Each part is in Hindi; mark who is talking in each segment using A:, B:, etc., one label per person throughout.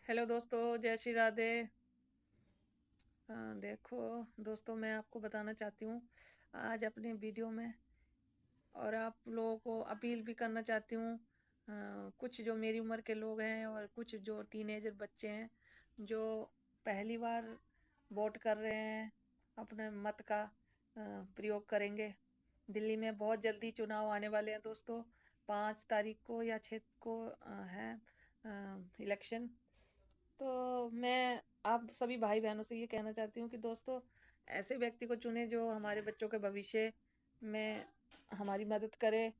A: हेलो दोस्तों, जय श्री राधे। देखो दोस्तों, मैं आपको बताना चाहती हूँ आज अपने वीडियो में, और आप लोगों को अपील भी करना चाहती हूँ। कुछ जो मेरी उम्र के लोग हैं और कुछ जो टीनेजर बच्चे हैं जो पहली बार वोट कर रहे हैं, अपने मत का प्रयोग करेंगे। दिल्ली में बहुत जल्दी चुनाव आने वाले हैं दोस्तों। 5 तारीख को या 6 को है इलेक्शन। तो मैं आप सभी भाई बहनों से ये कहना चाहती हूँ कि दोस्तों, ऐसे व्यक्ति को चुने जो हमारे बच्चों के भविष्य में हमारी मदद करे,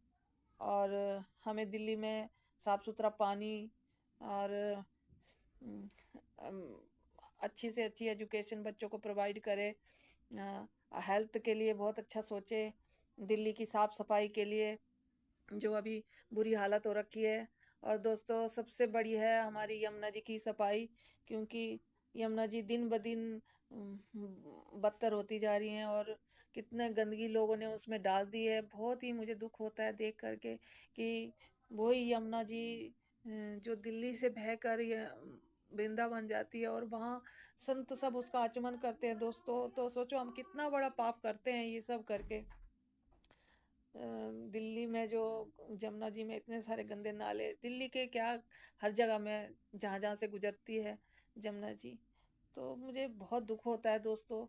A: और हमें दिल्ली में साफ सुथरा पानी और अम, अम, अच्छी से अच्छी एजुकेशन बच्चों को प्रोवाइड करे। हेल्थ के लिए बहुत अच्छा सोचे। दिल्ली की साफ सफाई के लिए जो अभी बुरी हालत हो रखी है। और दोस्तों, सबसे बड़ी है हमारी यमुना जी की सफाई, क्योंकि यमुना जी दिन ब दिन बदतर होती जा रही हैं, और कितने गंदगी लोगों ने उसमें डाल दी है। बहुत ही मुझे दुख होता है देख करके कि वही यमुना जी जो दिल्ली से बहकर ये वृंदावन जाती है, और वहाँ संत सब उसका आचमन करते हैं दोस्तों। तो सोचो हम कितना बड़ा पाप करते हैं ये सब करके। दिल्ली में जो जमुना जी में इतने सारे गंदे नाले, दिल्ली के क्या, हर जगह में जहाँ जहाँ से गुजरती है जमुना जी। तो मुझे बहुत दुख होता है दोस्तों।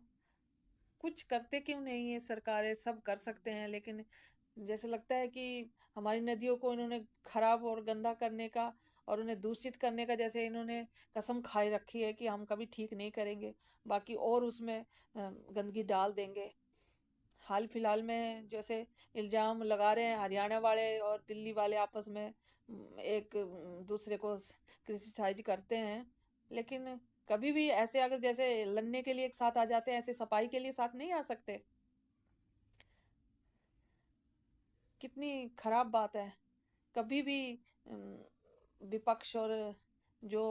A: कुछ करते क्यों नहीं है सरकारें? सब कर सकते हैं, लेकिन जैसे लगता है कि हमारी नदियों को इन्होंने खराब और गंदा करने का और उन्हें दूषित करने का, जैसे इन्होंने कसम खाई रखी है कि हम कभी ठीक नहीं करेंगे, बाकी और उसमें गंदगी डाल देंगे। हाल फिलहाल में जैसे इल्जाम लगा रहे हैं हरियाणा वाले और दिल्ली वाले आपस में, एक दूसरे को क्रिटिसाइज करते हैं। लेकिन कभी भी ऐसे अगर जैसे लड़ने के लिए एक साथ आ जाते हैं, ऐसे सफाई के लिए साथ नहीं आ सकते। कितनी खराब बात है। कभी भी अम, विपक्ष और जो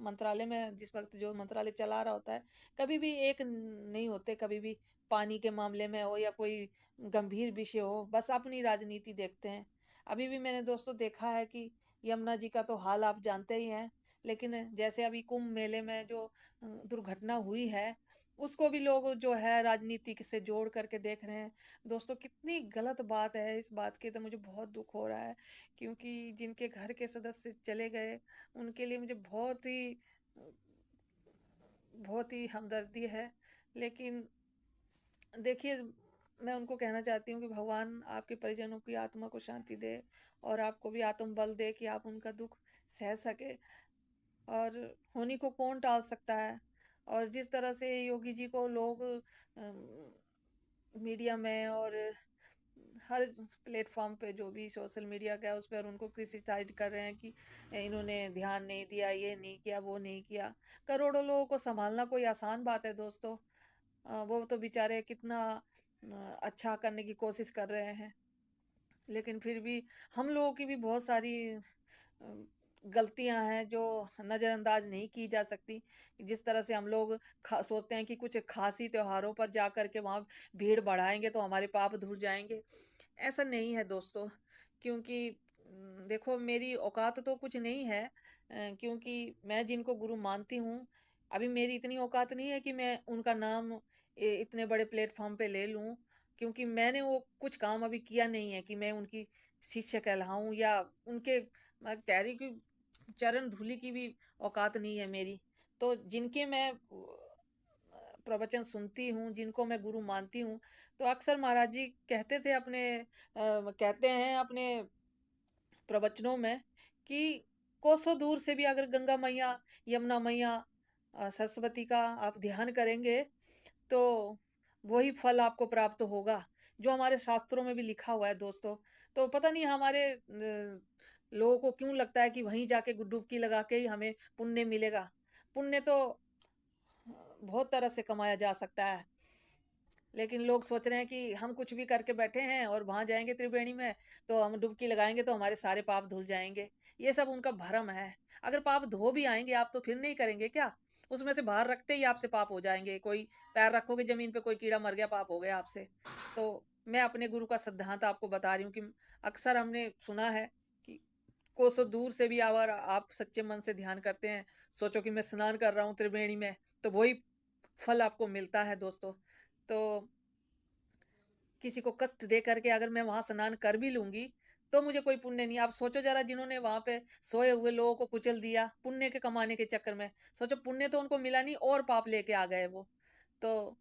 A: मंत्रालय में, जिस वक्त जो मंत्रालय चला रहा होता है, कभी भी एक नहीं होते। कभी भी पानी के मामले में हो या कोई गंभीर विषय हो, बस अपनी राजनीति देखते हैं। अभी भी मैंने दोस्तों देखा है कि यमुना जी का तो हाल आप जानते ही हैं। लेकिन जैसे अभी कुंभ मेले में जो दुर्घटना हुई है, उसको भी लोग जो है राजनीति से जोड़ करके देख रहे हैं। दोस्तों, कितनी गलत बात है। इस बात की तो मुझे बहुत दुख हो रहा है, क्योंकि जिनके घर के सदस्य चले गए, उनके लिए मुझे बहुत ही हमदर्दी है। लेकिन देखिए, मैं उनको कहना चाहती हूँ कि भगवान आपके परिजनों की आत्मा को शांति दे, और आपको भी आत्म बल दे कि आप उनका दुख सह सके। और होनी को कौन टाल सकता है? और जिस तरह से योगी जी को लोग मीडिया में और हर प्लेटफॉर्म पे, जो भी सोशल मीडिया का है, उस पर उनको क्रिटिसाइज कर रहे हैं कि इन्होंने ध्यान नहीं दिया, ये नहीं किया, वो नहीं किया। करोड़ों लोगों को संभालना कोई आसान बात है दोस्तों? वो तो बेचारे कितना अच्छा करने की कोशिश कर रहे हैं। लेकिन फिर भी हम लोगों की भी बहुत सारी गलतियां हैं जो नज़रअंदाज नहीं की जा सकती। जिस तरह से हम लोग सोचते हैं कि कुछ खासी त्योहारों पर जा कर के वहाँ भीड़ बढ़ाएंगे तो हमारे पाप धुल जाएंगे। ऐसा नहीं है दोस्तों। क्योंकि देखो, मेरी औकात तो कुछ नहीं है, क्योंकि मैं जिनको गुरु मानती हूँ, अभी मेरी इतनी औकात नहीं है कि मैं उनका नाम इतने बड़े प्लेटफॉर्म पे ले लूँ। क्योंकि मैंने वो कुछ काम अभी किया नहीं है कि मैं उनकी शिष्य कहलाऊं, या उनके, मैं कह रही कि चरण धूलि की भी औकात नहीं है मेरी। तो जिनके मैं प्रवचन सुनती हूँ, जिनको मैं गुरु मानती हूँ, तो अक्सर महाराज जी कहते थे अपने कहते हैं अपने प्रवचनों में कि कोसों दूर से भी अगर गंगा मैया, यमुना मैया, सरस्वती का आप ध्यान करेंगे, तो वही फल आपको प्राप्त होगा, जो हमारे शास्त्रों में भी लिखा हुआ है दोस्तों। तो पता नहीं हमारे लोगों को क्यों लगता है कि वहीं जाके डुबकी लगा के ही हमें पुण्य मिलेगा। पुण्य तो बहुत तरह से कमाया जा सकता है, लेकिन लोग सोच रहे हैं कि हम कुछ भी करके बैठे हैं और वहां जाएंगे त्रिवेणी में, तो हम डुबकी लगाएंगे तो हमारे सारे पाप धुल जाएंगे। ये सब उनका भ्रम है। अगर पाप धो भी आएंगे आप, तो फिर नहीं करेंगे क्या? उसमें से बाहर रखते ही आपसे पाप हो जाएंगे। कोई पैर रखोगे जमीन पे, कोई कीड़ा मर गया, पाप हो गया आपसे। तो मैं अपने गुरु का सिद्धांत आपको बता रही हूँ कि अक्सर हमने सुना है कि कोसों दूर से भी अगर आप सच्चे मन से ध्यान करते हैं, सोचो कि मैं स्नान कर रहा हूँ त्रिवेणी में, तो वही फल आपको मिलता है दोस्तों। तो किसी को कष्ट दे करके अगर मैं वहां स्नान कर भी लूंगी तो मुझे कोई पुण्य नहीं। आप सोचो जरा, जिन्होंने वहां पे सोए हुए लोगों को कुचल दिया पुण्य के कमाने के चक्कर में, सोचो पुण्य तो उनको मिला नहीं और पाप लेके आ गए वो। तो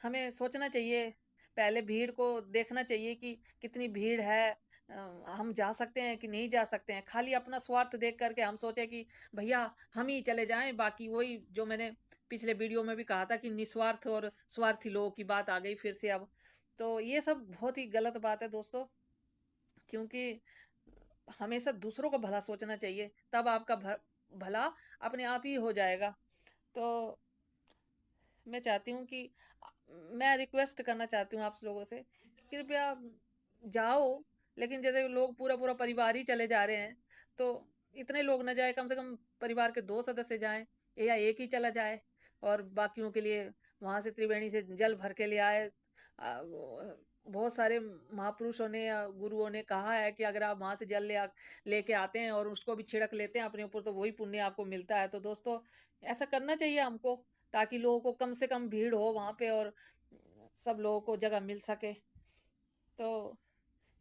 A: हमें सोचना चाहिए, पहले भीड़ को देखना चाहिए कि कितनी भीड़ है, हम जा सकते हैं कि नहीं जा सकते हैं। खाली अपना स्वार्थ देख करके हम सोचे कि भैया हम ही चले जाएं, बाकी वही जो मैंने पिछले वीडियो में भी कहा था कि निस्वार्थ और स्वार्थी लोगों की बात आ गई फिर से अब। तो ये सब बहुत ही गलत बात है दोस्तों, क्योंकि हमेशा दूसरों का भला सोचना चाहिए, तब आपका भला अपने आप ही हो जाएगा। तो मैं चाहती हूँ कि मैं रिक्वेस्ट करना चाहती हूँ आप लोगों से, कृपया जाओ, लेकिन जैसे लोग पूरा पूरा परिवार ही चले जा रहे हैं, तो इतने लोग ना जाए, कम से कम परिवार के 2 सदस्य जाएं या एक ही चला जाए, और बाकियों के लिए वहां से त्रिवेणी से जल भर के ले आए। बहुत सारे महापुरुषों ने या गुरुओं ने कहा है कि अगर आप वहां से जल लेके आते हैं और उसको भी छिड़क लेते हैं अपने ऊपर, तो वही पुण्य आपको मिलता है। तो दोस्तों ऐसा करना चाहिए हमको, ताकि लोगों को कम से कम भीड़ हो वहां पे और सब लोगों को जगह मिल सके। तो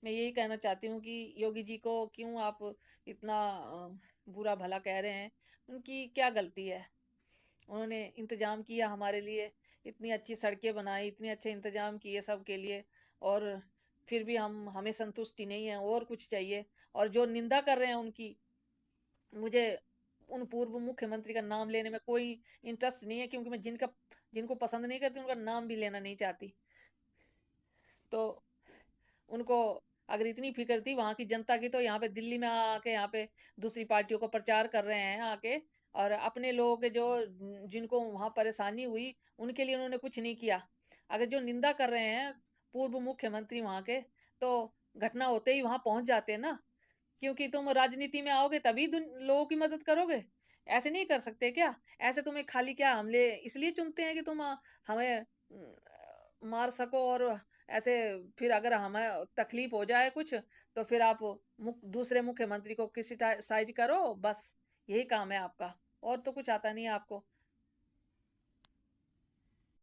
A: मैं यही कहना चाहती हूँ कि योगी जी को क्यों आप इतना बुरा भला कह रहे हैं। उनकी क्या गलती है? उन्होंने इंतजाम किया हमारे लिए, इतनी अच्छी सड़कें बनाई, इतने अच्छे इंतजाम किए सबके लिए, और फिर भी हमें संतुष्टि नहीं है, और कुछ चाहिए। और जो निंदा कर रहे हैं उनकी, मुझे उन पूर्व मुख्यमंत्री का नाम लेने में कोई इंटरेस्ट नहीं है, क्योंकि मैं जिनको पसंद नहीं करती उनका नाम भी लेना नहीं चाहती। तो उनको अगर इतनी फिक्र थी वहां की जनता की, तो यहाँ पे दिल्ली में आके यहाँ पे दूसरी पार्टियों का प्रचार कर रहे हैं आके, और अपने लोगों के जो जिनको वहां परेशानी हुई उनके लिए उन्होंने कुछ नहीं किया। अगर जो निंदा कर रहे हैं पूर्व मुख्यमंत्री वहां के, तो घटना होते ही वहां पहुंच जाते हैं ना, क्योंकि तुम राजनीति में आओगे तभी लोगों की मदद करोगे। ऐसे नहीं कर सकते क्या? ऐसे तुम्हें खाली क्या हमले इसलिए चुनते हैं कि तुम हमें मार सको, और ऐसे फिर अगर हमें तकलीफ हो जाए कुछ, तो फिर आप दूसरे मुख्यमंत्री को क्रिटिसाइज करो, बस यही काम है आपका, और तो कुछ आता नहीं है आपको।